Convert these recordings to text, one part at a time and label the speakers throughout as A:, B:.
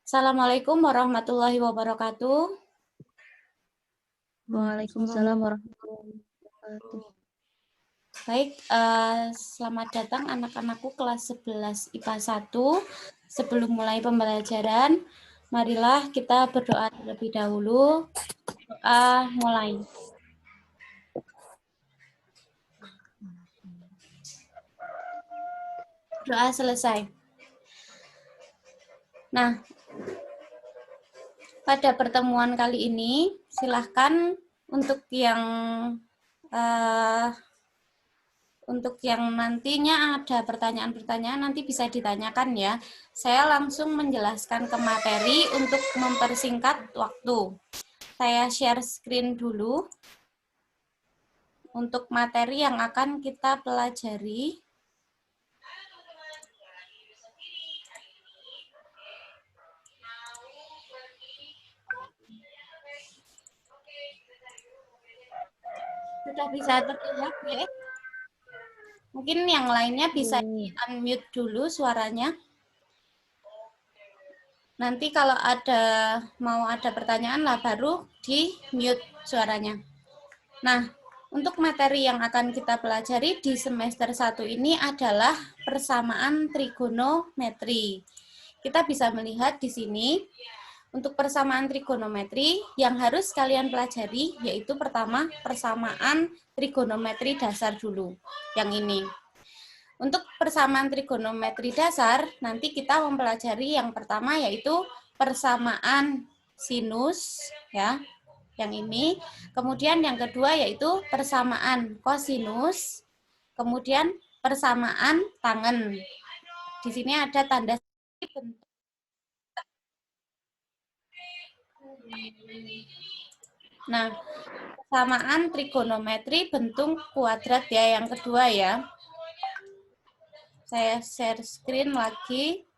A: Assalamualaikum warahmatullahi wabarakatuh.
B: Waalaikumsalam warahmatullahi wabarakatuh.
A: Baik, selamat datang anak-anakku kelas 11 IPA 1. Sebelum mulai pembelajaran, marilah kita berdoa terlebih dahulu. Doa mulai. Doa selesai. Nah, pada pertemuan kali ini, silahkan untuk yang nantinya ada pertanyaan-pertanyaan nanti bisa ditanyakan ya. Saya langsung menjelaskan ke materi untuk mempersingkat waktu. Saya share screen dulu untuk materi yang akan kita pelajari. Sudah bisa terlihat ya? Mungkin yang lainnya bisa di-unmute dulu suaranya. Nanti kalau mau ada pertanyaan lah baru di-mute suaranya. Nah, untuk materi yang akan kita pelajari di semester 1 ini adalah persamaan trigonometri. Kita bisa melihat di sini, untuk persamaan trigonometri yang harus kalian pelajari, yaitu pertama persamaan trigonometri dasar dulu, yang ini. Untuk persamaan trigonometri dasar, nanti kita mempelajari yang pertama yaitu persamaan sinus, ya, yang ini. Kemudian yang kedua yaitu persamaan kosinus, kemudian persamaan tangen. Di sini ada tanda bentuk. Nah, persamaan trigonometri bentuk kuadrat ya, yang kedua ya. Saya share screen lagi.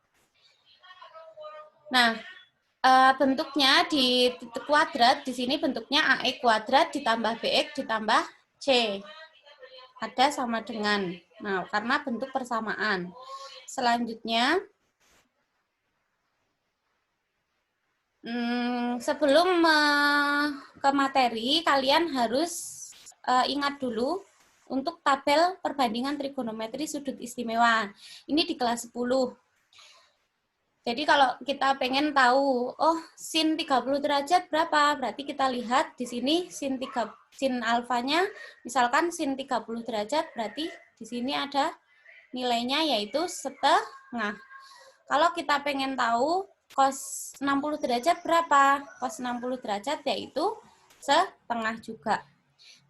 A: Nah, bentuknya di titik kuadrat, di sini bentuknya AX kuadrat ditambah BX ditambah C. Ada sama dengan. Nah, karena bentuk persamaan. Selanjutnya, sebelum ke materi, kalian harus ingat dulu untuk tabel perbandingan trigonometri sudut istimewa. Ini di kelas 10. Jadi kalau kita pengen tahu, oh sin 30 derajat berapa? Berarti kita lihat di sini sin alfanya, misalkan sin 30 derajat, berarti di sini ada nilainya yaitu setengah. Kalau kita pengen tahu cos 60 derajat berapa? Cos 60 derajat yaitu setengah juga.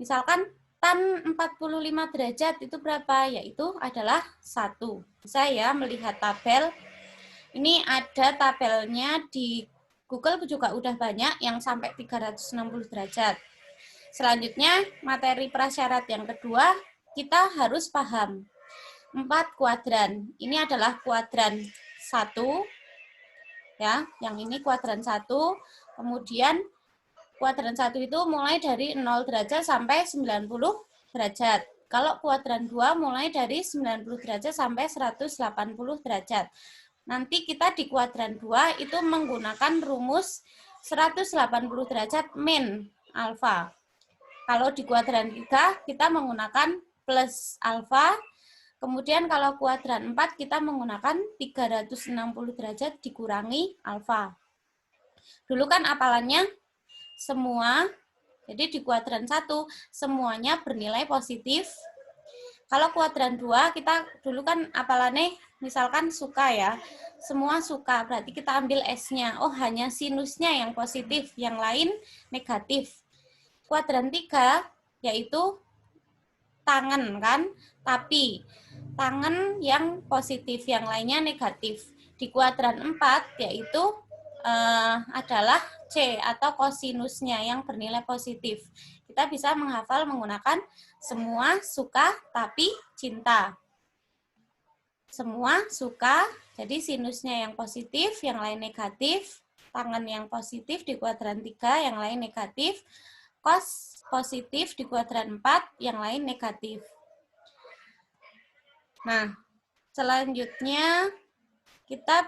A: Misalkan tan 45 derajat itu berapa? Yaitu adalah 1. Saya melihat tabel. Ini ada tabelnya di Google juga udah banyak yang sampai 360 derajat. Selanjutnya, materi prasyarat yang kedua, kita harus paham 4 kuadran. Ini adalah kuadran 1, ya, yang ini kuadran 1. Kemudian kuadran 1 itu mulai dari 0 derajat sampai 90 derajat. Kalau kuadran 2 mulai dari 90 derajat sampai 180 derajat. Nanti kita di kuadran 2 itu menggunakan rumus 180 derajat min alfa. Kalau di kuadran 3 kita menggunakan plus alfa. Kemudian kalau kuadran 4 kita menggunakan 360 derajat dikurangi alfa. Dulu kan apalannya semua, jadi di kuadran 1 semuanya bernilai positif. Kalau kuadran 2 kita dulu kan apalannya misalkan suka ya, semua suka, berarti kita ambil S-nya. Oh, hanya sinusnya yang positif, yang lain negatif. Kuadran 3 yaitu tangen kan, tapi tangen yang positif, yang lainnya negatif. Di kuadran 4 yaitu adalah C atau kosinusnya yang bernilai positif. Kita bisa menghafal menggunakan semua suka tapi cinta. Semua suka, jadi sinusnya yang positif, yang lain negatif. Tangen yang positif di kuadran 3, yang lain negatif. Cos positif di kuadran 4, yang lain negatif. Nah, selanjutnya kita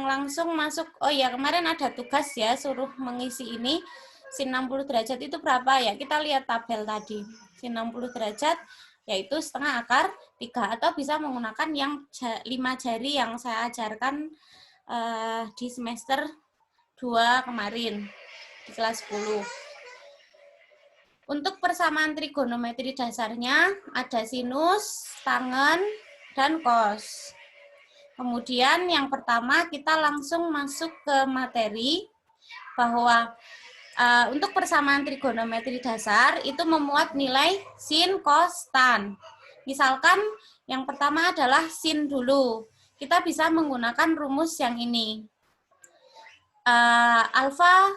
A: langsung masuk. Oh ya, kemarin ada tugas ya, suruh mengisi ini. Sin 60 derajat itu berapa ya? Kita lihat tabel tadi. Sin 60 derajat yaitu setengah akar 3, atau bisa menggunakan yang 5 jari yang saya ajarkan di semester 2 kemarin di kelas 10. Untuk persamaan trigonometri dasarnya ada sinus, tangen, dan cos. Kemudian yang pertama kita langsung masuk ke materi bahwa untuk persamaan trigonometri dasar itu memuat nilai sin, cos, tan. Misalkan yang pertama adalah sin dulu. Kita bisa menggunakan rumus yang ini. Alfa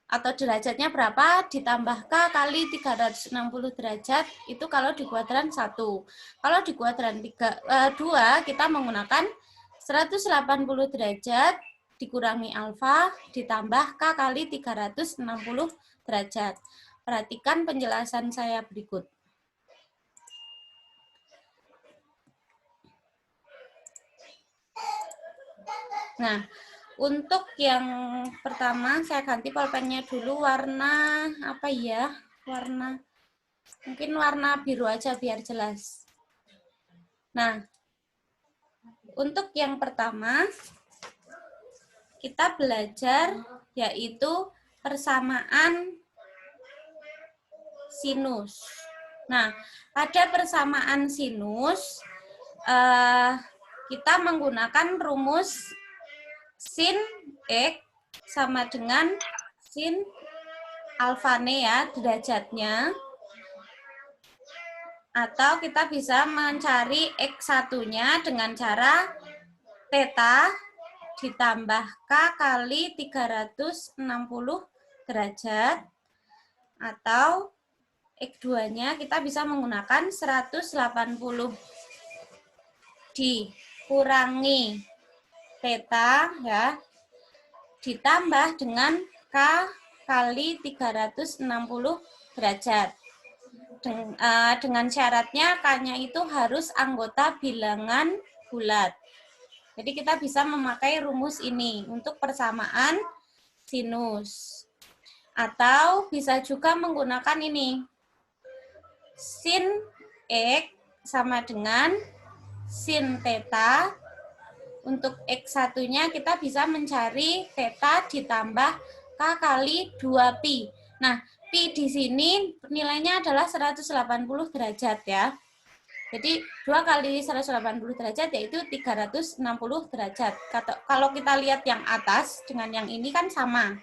A: atau derajatnya berapa ditambah K kali 360 derajat itu kalau di kuadran 1. Kalau di kuadran 2 kita menggunakan 180 derajat dikurangi alfa ditambah K kali 360 derajat. Perhatikan penjelasan saya berikut. Nah, untuk yang pertama saya ganti pulpennya dulu warna apa ya? Mungkin warna biru aja biar jelas. Nah, untuk yang pertama kita belajar yaitu persamaan sinus. Nah, pada persamaan sinus kita menggunakan rumus sin X sama dengan sin alfane ya, derajatnya. Atau kita bisa mencari X1-nya dengan cara theta ditambah K kali 360 derajat. Atau X2-nya kita bisa menggunakan 180 dikurangi theta ya, ditambah dengan K kali 360 derajat. Dengan syaratnya K-nya itu harus anggota bilangan bulat. Jadi kita bisa memakai rumus ini untuk persamaan sinus. Atau bisa juga menggunakan ini. Sin X sama dengan sin theta. Untuk X1-nya kita bisa mencari theta ditambah K kali 2pi. Nah, pi di sini nilainya adalah 180 derajat ya. Jadi 2 kali 180 derajat yaitu 360 derajat. Kalau kita lihat yang atas dengan yang ini kan sama.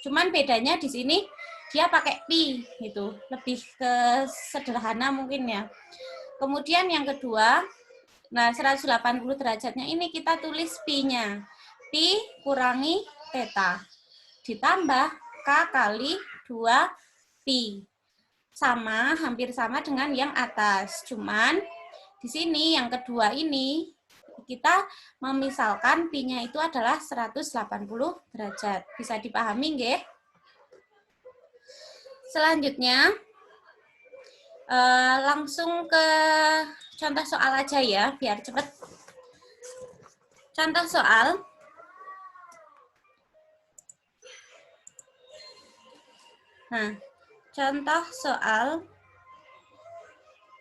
A: Cuman bedanya di sini dia pakai pi gitu. Lebih ke sederhana mungkin ya. Kemudian yang kedua, nah, 180 derajatnya ini kita tulis pi-nya. Pi kurangi theta. Ditambah K kali 2pi. Sama, hampir sama dengan yang atas. Cuman di sini yang kedua ini kita memisalkan pi-nya itu adalah 180 derajat. Bisa dipahami nggih? Selanjutnya langsung ke contoh soal aja ya, biar cepat. Contoh soal. Nah, contoh soal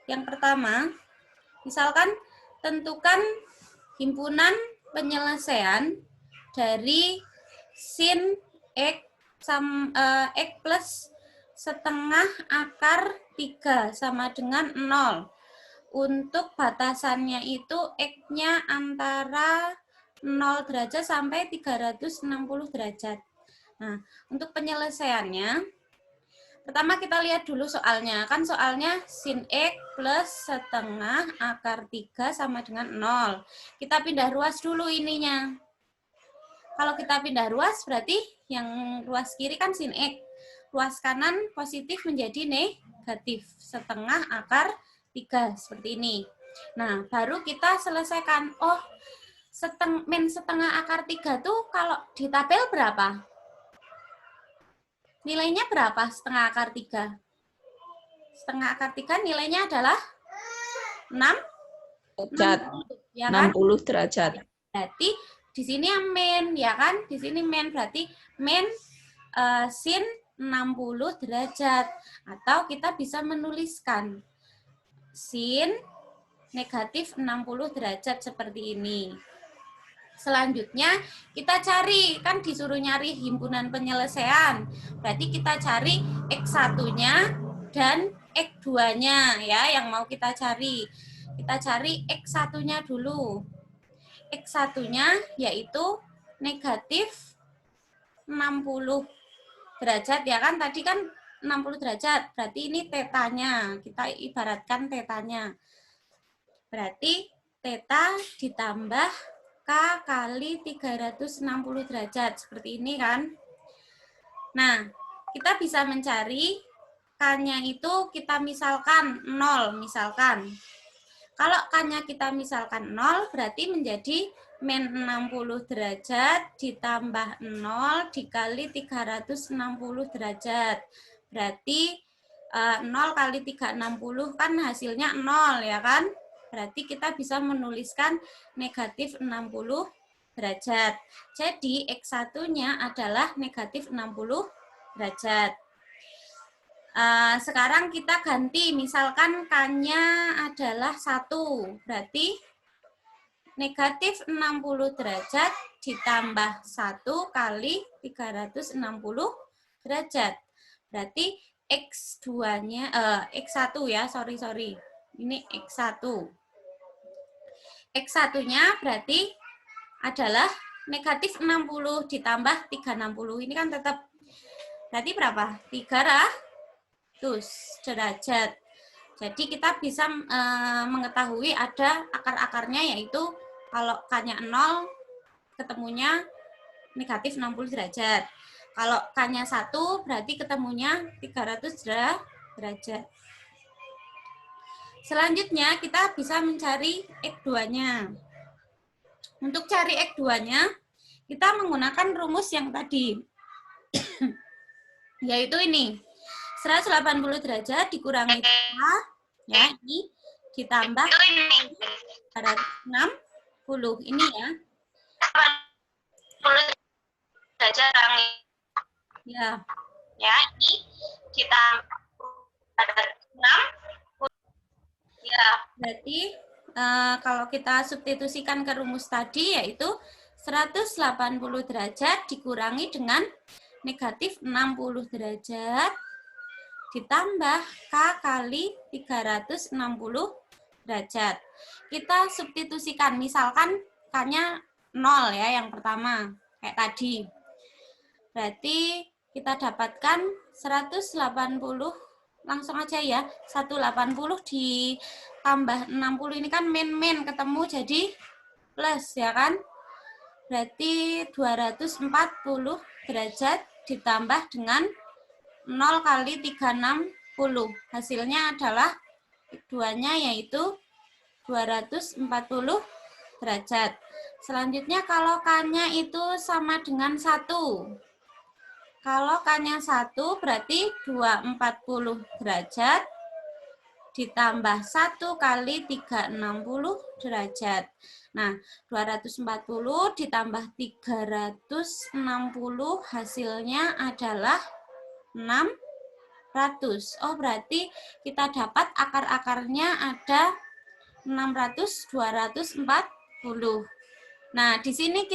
A: yang pertama, misalkan tentukan himpunan penyelesaian dari sin X plus setengah akar 3 sama dengan 0. Untuk batasannya itu X-nya antara 0 derajat sampai 360 derajat. Nah, untuk penyelesaiannya, pertama kita lihat dulu soalnya. Kan soalnya sin X plus setengah akar 3 sama dengan 0. Kita pindah ruas dulu ininya. Kalau kita pindah ruas berarti yang ruas kiri kan sin X. Ruas kanan positif menjadi negatif. Setengah akar 3 seperti ini. Nah, baru kita selesaikan. Oh, min setengah akar 3 tuh kalau di tabel berapa? Nilainya berapa setengah akar 3? Setengah akar 3 nilainya adalah 6
C: derajat.
A: ya kan?
C: 60 derajat.
A: Berarti di sini yang min, ya kan? Di sini min, berarti min sin 60 derajat. Atau kita bisa menuliskan sin negatif 60 derajat seperti ini. Selanjutnya kita cari, kan disuruh nyari himpunan penyelesaian. Berarti kita cari X1-nya dan X2-nya ya yang mau kita cari. Kita cari X1-nya dulu. X1-nya yaitu negatif 60 derajat ya kan, tadi kan 60 derajat, berarti ini tetanya, kita ibaratkan tetanya. Berarti teta ditambah K kali 360 derajat, seperti ini kan. Nah, kita bisa mencari K-nya itu kita misalkan 0, misalkan. Kalau K-nya kita misalkan 0, berarti menjadi min 60 derajat ditambah 0 dikali 360 derajat. Berarti 0 kali 360 kan hasilnya 0 ya kan? Berarti kita bisa menuliskan negatif 60 derajat. Jadi X1-nya adalah negatif 60 derajat. Sekarang kita ganti, misalkan K-nya adalah 1, berarti negatif 60 derajat ditambah 1 kali 360 derajat. Berarti X2-nya, X1 ya, sorry. Ini X1. X1-nya berarti adalah negatif 60 ditambah 360. Ini kan tetap, berarti berapa? 300 derajat. Jadi kita bisa mengetahui ada akar-akarnya, yaitu kalau K-nya 0 ketemunya negatif 60 derajat. Kalau K-nya 1 berarti ketemunya 300 derajat. Selanjutnya kita bisa mencari X2-nya. Untuk cari X2-nya kita menggunakan rumus yang tadi. Yaitu ini. 180 derajat dikurangi theta, ya, ini ditambah 360, ini ya.
C: 80 derajat
A: Ya.
C: Ya, ini ditambah 60.
A: Ya, berarti kalau kita substitusikan ke rumus tadi, yaitu 180 derajat dikurangi dengan negatif 60 derajat ditambah K kali 360 derajat. Kita substitusikan, misalkan K-nya 0 ya, yang pertama, kayak tadi. Berarti kita dapatkan 180, langsung aja ya, 180 ditambah 60, ini kan min ketemu jadi plus ya kan. Berarti 240 derajat ditambah dengan 0 kali 360. Hasilnya adalah X2-nya yaitu 240 derajat. Selanjutnya kalau K-nya itu sama dengan 1. Kalau K-nya 1 berarti 240 derajat ditambah 1 kali 360 derajat. Nah, 240 ditambah 360 hasilnya adalah 600. Oh, berarti kita dapat akar-akarnya ada 600, 240. Nah, di sini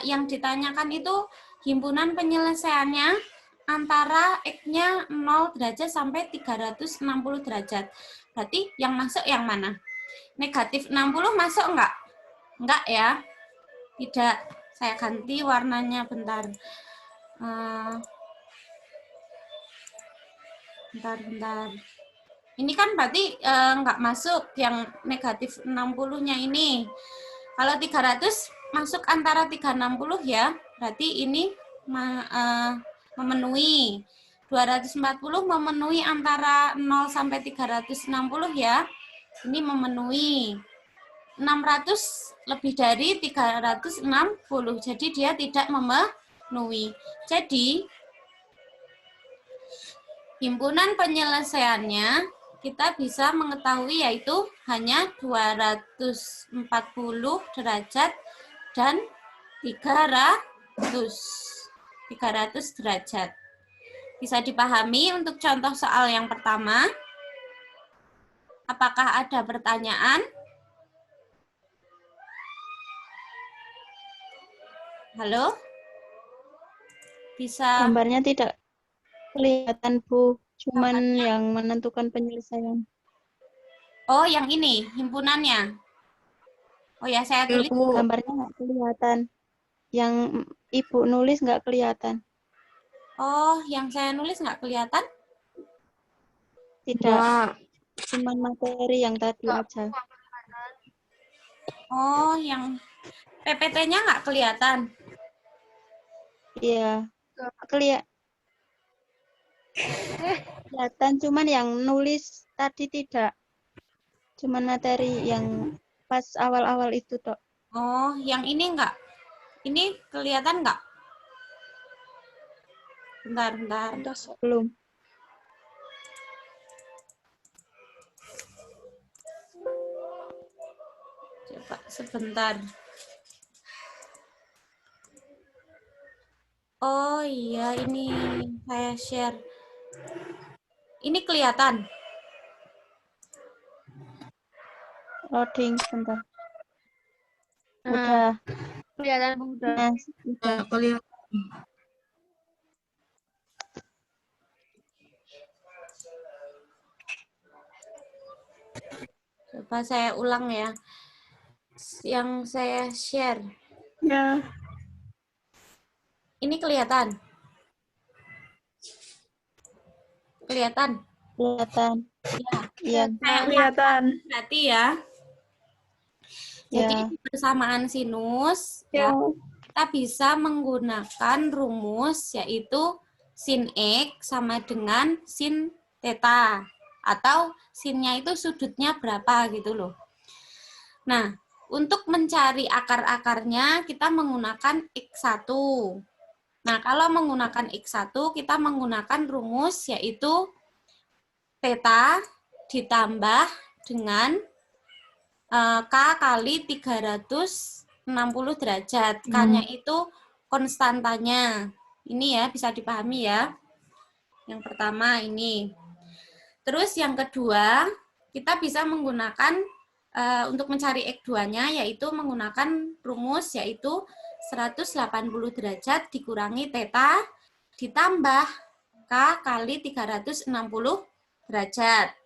A: yang ditanyakan itu himpunan penyelesaiannya antara X-nya 0 derajat sampai 360 derajat. Berarti yang masuk yang mana? Negatif 60 masuk enggak? Enggak ya? Tidak. Saya ganti warnanya bentar. Bentar. Ini kan berarti enggak masuk yang negatif 60-nya ini. Kalau 300 masuk antara 360 ya, berarti ini memenuhi. 240 memenuhi antara 0 sampai 360 ya. Ini memenuhi. 600 lebih dari 360. Jadi dia tidak memenuhi. Jadi himpunan penyelesaiannya kita bisa mengetahui yaitu hanya 240 derajat dan 300 derajat. Bisa dipahami untuk contoh soal yang pertama? Apakah ada pertanyaan? Halo? Bisa?
B: Gambarnya tidak kelihatan, Bu. Cuman yang menentukan penyelesaian.
A: Oh, yang ini, himpunannya. Oh ya, saya tulis.
B: Gambarnya nggak kelihatan. Yang Ibu nulis nggak kelihatan.
A: Oh, yang saya nulis nggak kelihatan?
B: Tidak. Cuman materi yang tadi aja.
A: Oh, yang PPT-nya nggak kelihatan?
B: Iya. Kelihatan, cuman yang nulis tadi tidak. Cuman materi yang pas awal-awal itu, Dok.
A: Oh, yang ini enggak? Ini kelihatan enggak? Bentar.
B: Belum.
A: Coba sebentar. Oh iya, ini saya share. Ini kelihatan?
B: Loading sebentar. Udah.
D: Kelihatan udah.
B: Nah, udah.
D: Kelihatan.
A: Coba saya ulang ya. Yang saya share.
D: Ya.
A: Ini kelihatan? Kelihatan?
B: Kelihatan.
A: Ya.
B: Iya.
D: Kelihatan.
A: Berarti ya. Jadi
B: Ya.
A: persamaan sinus ya. Kita bisa menggunakan rumus yaitu sin X sama dengan sin theta. Atau sinnya itu sudutnya berapa gitu loh. Nah, untuk mencari akar-akarnya kita menggunakan X1. Nah, kalau menggunakan X1 kita menggunakan rumus yaitu theta ditambah dengan K kali 360 derajat. K-nya itu konstantanya. Ini ya, bisa dipahami ya. Yang pertama ini. Terus yang kedua, kita bisa menggunakan untuk mencari X2-nya yaitu menggunakan rumus yaitu 180 derajat dikurangi theta ditambah K kali 360 derajat.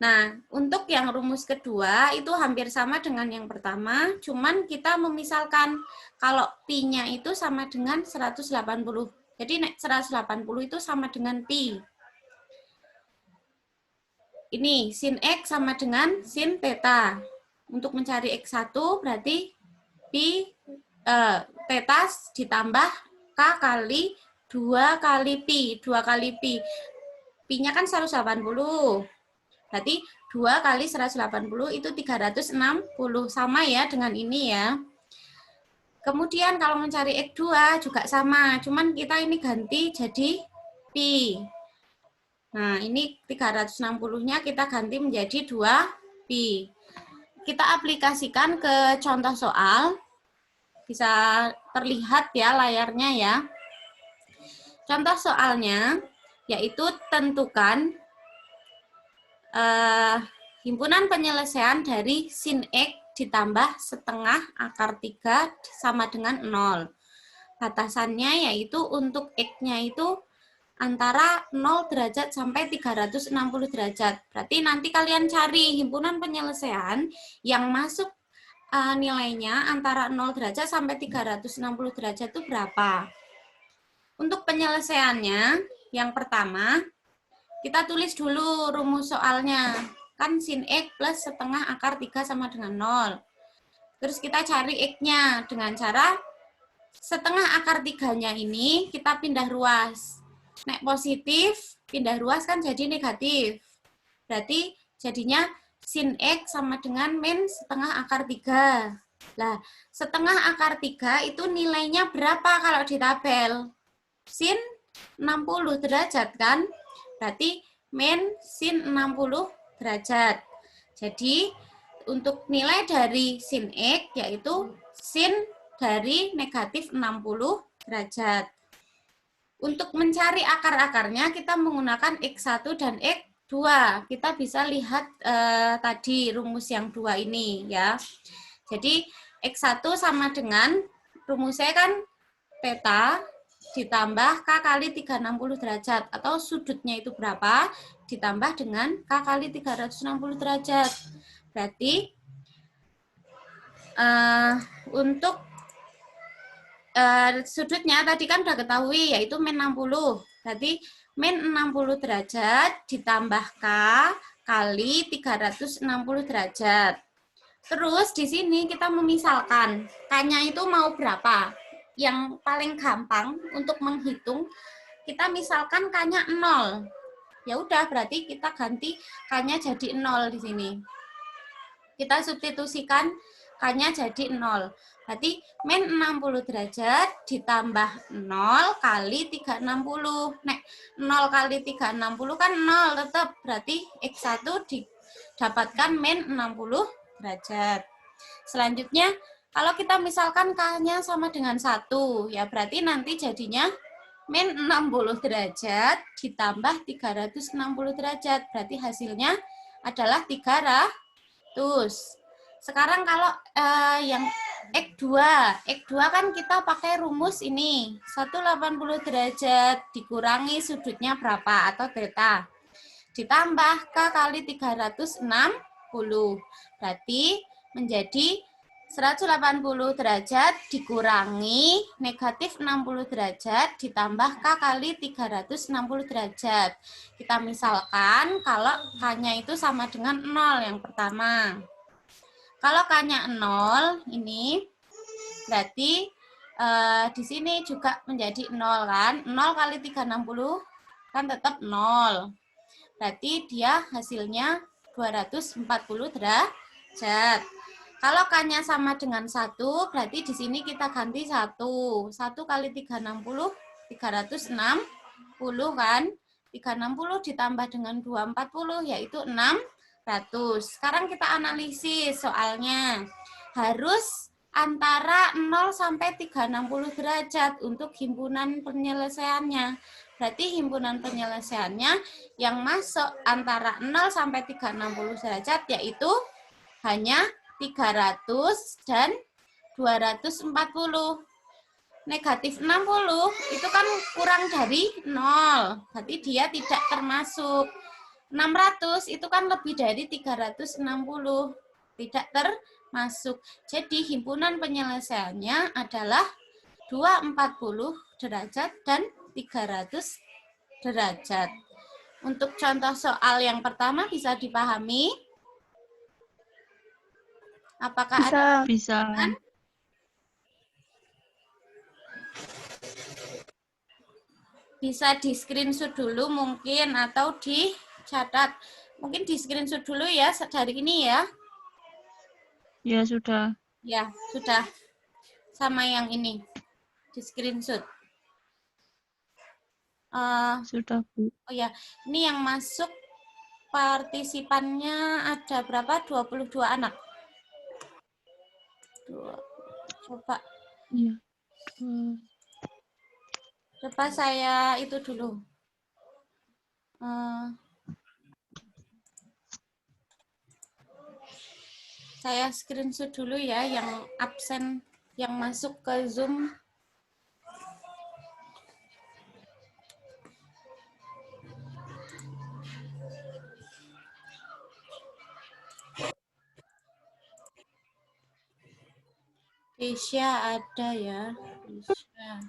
A: Nah, untuk yang rumus kedua itu hampir sama dengan yang pertama, cuman kita memisalkan kalau pi-nya itu sama dengan 180. Jadi 180 itu sama dengan pi. Ini sin X sama dengan sin theta. Untuk mencari X1 berarti pi theta ditambah K kali 2 kali pi. 2 kali pi. Pi-nya kan 180. Berarti 2 kali 180 itu 360. Sama ya dengan ini ya. Kemudian kalau mencari X2 juga sama. Cuman kita ini ganti jadi pi. Nah, ini 360-nya kita ganti menjadi 2pi. Kita aplikasikan ke contoh soal. Bisa terlihat ya layarnya ya. Contoh soalnya yaitu tentukan himpunan penyelesaian dari sin X ditambah setengah akar 3 sama dengan 0. Batasannya yaitu untuk X-nya itu antara 0 derajat sampai 360 derajat. Berarti nanti kalian cari himpunan penyelesaian yang masuk nilainya antara 0 derajat sampai 360 derajat itu berapa. Untuk penyelesaiannya, yang pertama, kita tulis dulu rumus soalnya. Kan sin X plus setengah akar 3 sama dengan 0. Terus kita cari X-nya dengan cara setengah akar 3-nya ini kita pindah ruas. Nek positif, pindah ruas kan jadi negatif. Berarti jadinya sin X sama dengan min setengah akar 3. Lah, setengah akar 3 itu nilainya berapa kalau di tabel? Sin 60 derajat kan? Berarti min sin 60 derajat. Jadi, untuk nilai dari sin X yaitu sin dari negatif 60 derajat. Untuk mencari akar-akarnya kita menggunakan X1 dan X2. Kita bisa lihat tadi rumus yang 2 ini ya. Jadi X1 sama dengan rumusnya kan theta ditambah K kali 360 derajat atau sudutnya itu berapa ditambah dengan K kali 360 derajat. Berarti untuk sudutnya tadi kan udah ketahui yaitu min 60. Berarti min 60 derajat ditambah K kali 360 derajat. Terus di sini kita memisalkan K-nya itu mau berapa? Yang paling gampang untuk menghitung kita misalkan K-nya 0. Ya udah berarti kita ganti K-nya jadi 0 di sini. Kita substitusikan K-nya jadi 0. Berarti min 60 derajat ditambah 0 kali 360. Nek 0 kali 360 kan 0 tetap. Berarti X1 didapatkan min 60 derajat. Selanjutnya, kalau kita misalkan K-nya sama dengan 1, ya berarti nanti jadinya min 60 derajat ditambah 360 derajat. Berarti hasilnya adalah 300. Sekarang kalau yang X2 kan kita pakai rumus ini, 180 derajat dikurangi sudutnya berapa atau theta. Ditambah K kali 360, berarti menjadi 180 derajat dikurangi negatif 60 derajat ditambah K kali 360 derajat. Kita misalkan kalau K-nya itu sama dengan 0 yang pertama. Kalau K-nya 0, ini berarti di sini juga menjadi 0 kan. 0 kali 360 kan tetap 0. Berarti dia hasilnya 240 derajat. Kalau K-nya sama dengan 1, berarti di sini kita ganti 1. 1 kali 360, 360 kan. 360 ditambah dengan 240 yaitu 600. Sekarang kita analisis soalnya. Harus antara 0 sampai 360 derajat untuk himpunan penyelesaiannya. Berarti himpunan penyelesaiannya yang masuk antara 0 sampai 360 derajat yaitu hanya 300 dan 240. Negatif 60 itu kan kurang dari 0. Berarti dia tidak termasuk. 600 itu kan lebih dari 360. Tidak termasuk. Jadi himpunan penyelesaiannya adalah 240 derajat dan 300 derajat. Untuk contoh soal yang pertama bisa dipahami? Apakah ada
D: Bisa.
A: bisa di screenshot dulu mungkin atau dicatat. Mungkin di screenshot dulu ya dari ini ya.
D: Ya, sudah.
A: Ya, sudah. Sama yang ini. Di screenshot.
D: Sudah, Bu.
A: Oh ya, ini yang masuk partisipannya ada berapa? 22 anak. Coba.
D: Iya.
A: Coba saya itu dulu. Saya screenshot dulu ya yang absen yang masuk ke Zoom. Desya ada ya. Desya.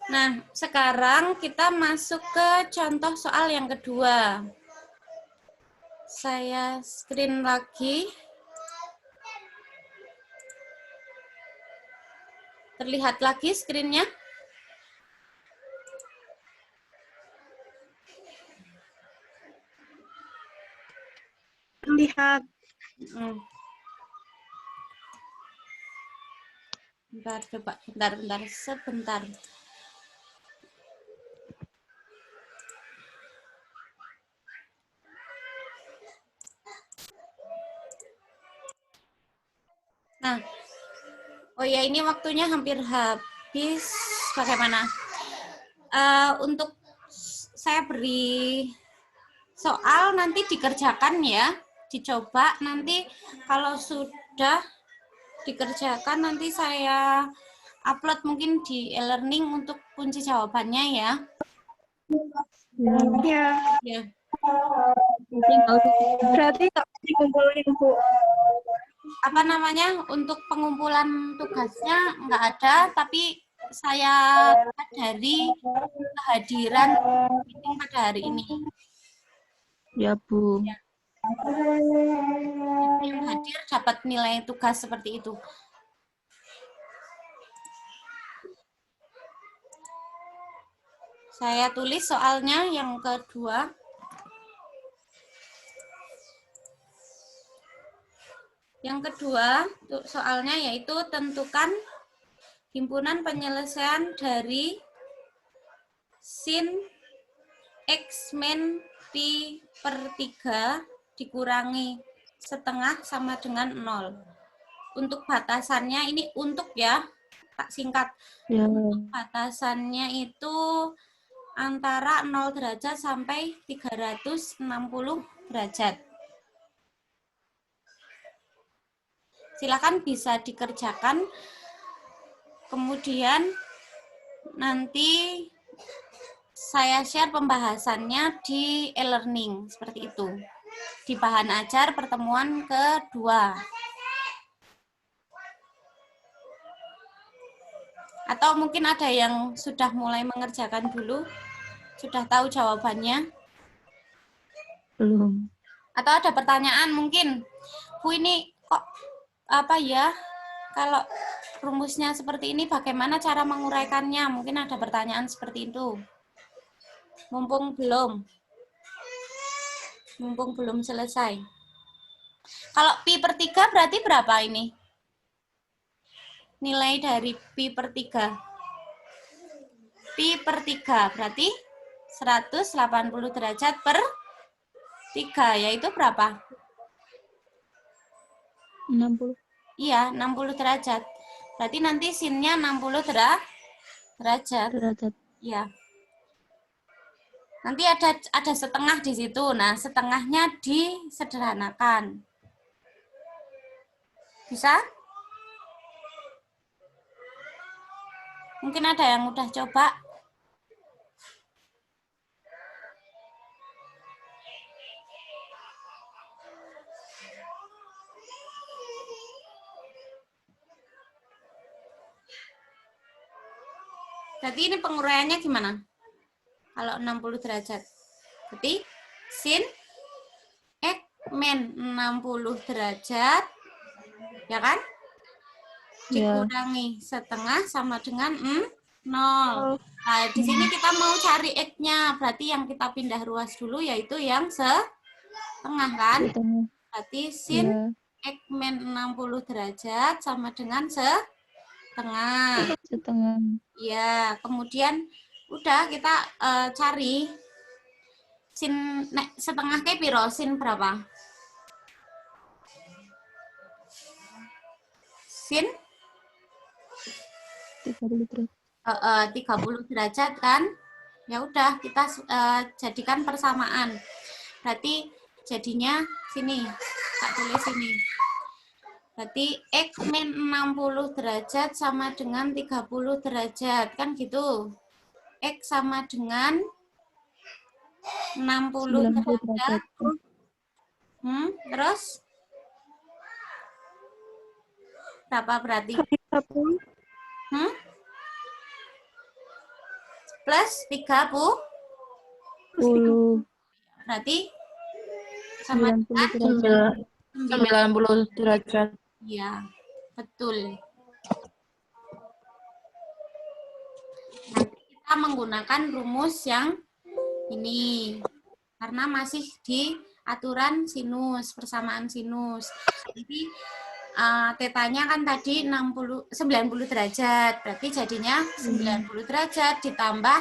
A: Nah, sekarang kita masuk ke contoh soal yang kedua. Saya screen lagi. Terlihat lagi screen-nya?
B: Terlihat.
A: Bentar, coba. Bentar. Sebentar. Nah, oh ya, ini waktunya hampir habis. Bagaimana? Untuk saya beri soal nanti dikerjakan ya, dicoba. Nanti kalau sudah dikerjakan nanti saya upload mungkin di e-learning untuk kunci jawabannya ya.
B: Ya.
A: Ya.
B: Berarti nggak dikumpulin, Bu.
A: Apa namanya, untuk pengumpulan tugasnya nggak ada, tapi saya dari kehadiran meeting pada hari ini.
D: Ya, Bu.
A: Yang hadir dapat nilai tugas seperti itu. Saya tulis soalnya yang kedua. Yang kedua soalnya yaitu tentukan himpunan penyelesaian dari sin X min pi per 3 dikurangi setengah sama dengan 0. Untuk batasannya ini untuk ya, tak singkat.
D: Ya.
A: Untuk batasannya itu antara 0 derajat sampai 360 derajat. Silakan bisa dikerjakan. Kemudian nanti saya share pembahasannya di e-learning seperti itu. Di bahan ajar pertemuan kedua. Atau mungkin ada yang sudah mulai mengerjakan dulu, sudah tahu jawabannya?
D: Belum.
A: Atau ada pertanyaan mungkin, Bu ini kok apa ya, kalau rumusnya seperti ini bagaimana cara menguraikannya? Mungkin ada pertanyaan seperti itu. Mumpung belum selesai. Kalau pi per 3 berarti berapa ini? Nilai dari pi per 3. Pi per 3 berarti 180 derajat per 3, yaitu berapa?
D: 60.
A: Iya, 60 derajat. Berarti nanti sinnya 60 derajat. Iya. Nanti ada setengah di situ. Nah, setengahnya disederhanakan. Bisa? Mungkin ada yang udah coba. Berarti ini penguraiannya gimana? Kalau 60 derajat. Berarti sin X min 60 derajat, ya kan? Dikurangi setengah sama dengan 0. Nah, di sini kita mau cari X-nya. Berarti yang kita pindah ruas dulu yaitu yang setengah kan? Berarti sin X min 60 derajat sama dengan setengah. Ya, kemudian udah kita cari sin setengah ke piro, sin berapa? Sin 30 derajat kan? Ya udah kita jadikan persamaan. Berarti jadinya sini, tak tulis sini. Berarti X min 60 derajat sama dengan 30 derajat, kan gitu. X sama dengan 60 derajat. Terus? Berapa berarti? Plus 30. Berarti sama dengan
D: 90 derajat.
A: Iya, betul. menggunakan rumus yang ini. Karena masih di aturan sinus, persamaan sinus. Jadi tetanya kan tadi 90 90 derajat. Berarti jadinya 90 derajat ditambah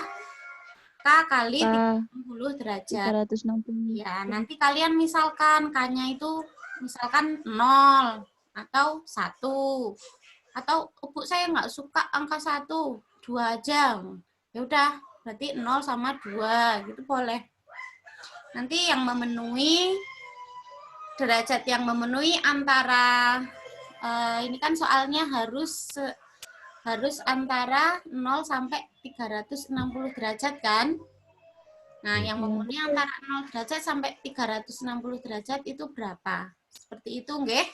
A: K kali
D: K
A: 30 derajat.
D: 360.
A: Ya, nanti kalian misalkan K-nya itu misalkan 0 atau 1. Atau Bu saya nggak suka angka 1, 2 aja. Ya udah, berarti 0 sama 2 gitu boleh. Nanti yang memenuhi derajat yang memenuhi antara ini kan soalnya harus antara 0 sampai 360 derajat kan? Nah, yang memenuhi antara 0 derajat sampai 360 derajat itu berapa? Seperti itu, nggih?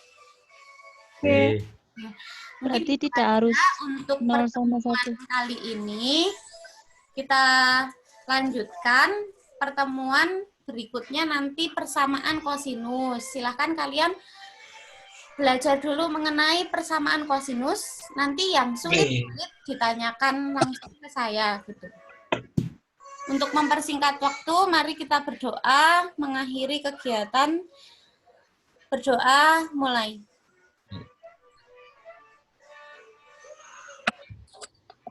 E: Oke.
D: Berarti tidak harus
A: Untuk
D: 0 sama
A: pertemuan
D: 1.
A: kali ini kita lanjutkan pertemuan berikutnya nanti persamaan kosinus. Silahkan kalian belajar dulu mengenai persamaan kosinus. Nanti yang sulit-sulit ditanyakan langsung ke saya gitu. Untuk mempersingkat waktu, mari kita berdoa mengakhiri kegiatan. Berdoa mulai.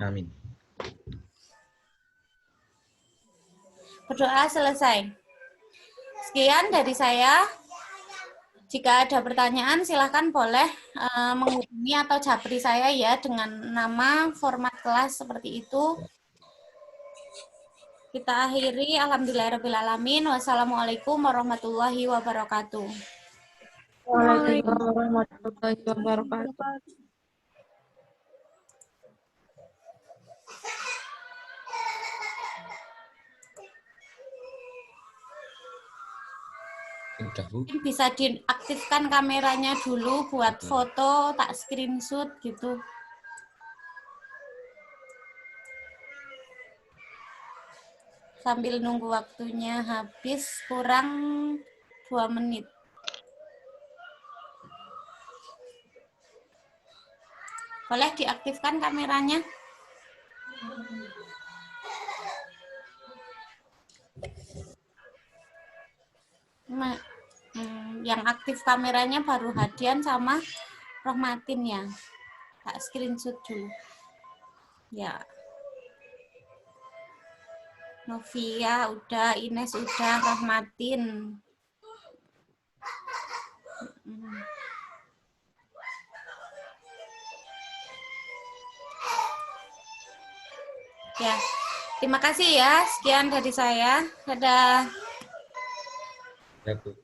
E: Amin.
A: Berdoa selesai. Sekian dari saya. Jika ada pertanyaan, silahkan boleh menghubungi atau japri saya ya dengan nama, format kelas seperti itu. Kita akhiri. Alhamdulillahirrahmanirrahim. Wassalamualaikum warahmatullahi wabarakatuh.
F: Waalaikumsalam warahmatullahi wabarakatuh.
E: Udah, Bu.
A: Mungkin bisa diaktifkan kameranya dulu buat foto, tak screenshot gitu. Sambil nunggu waktunya habis, kurang 2 menit. Boleh diaktifkan kameranya? Yang aktif kameranya baru Hadian sama Rohmatin ya. Tak screenshot dulu. Ya. Novia udah, Ines udah, Rohmatin. Ya. Terima kasih ya. Sekian dari saya. Dadah.
E: Ya, Bu.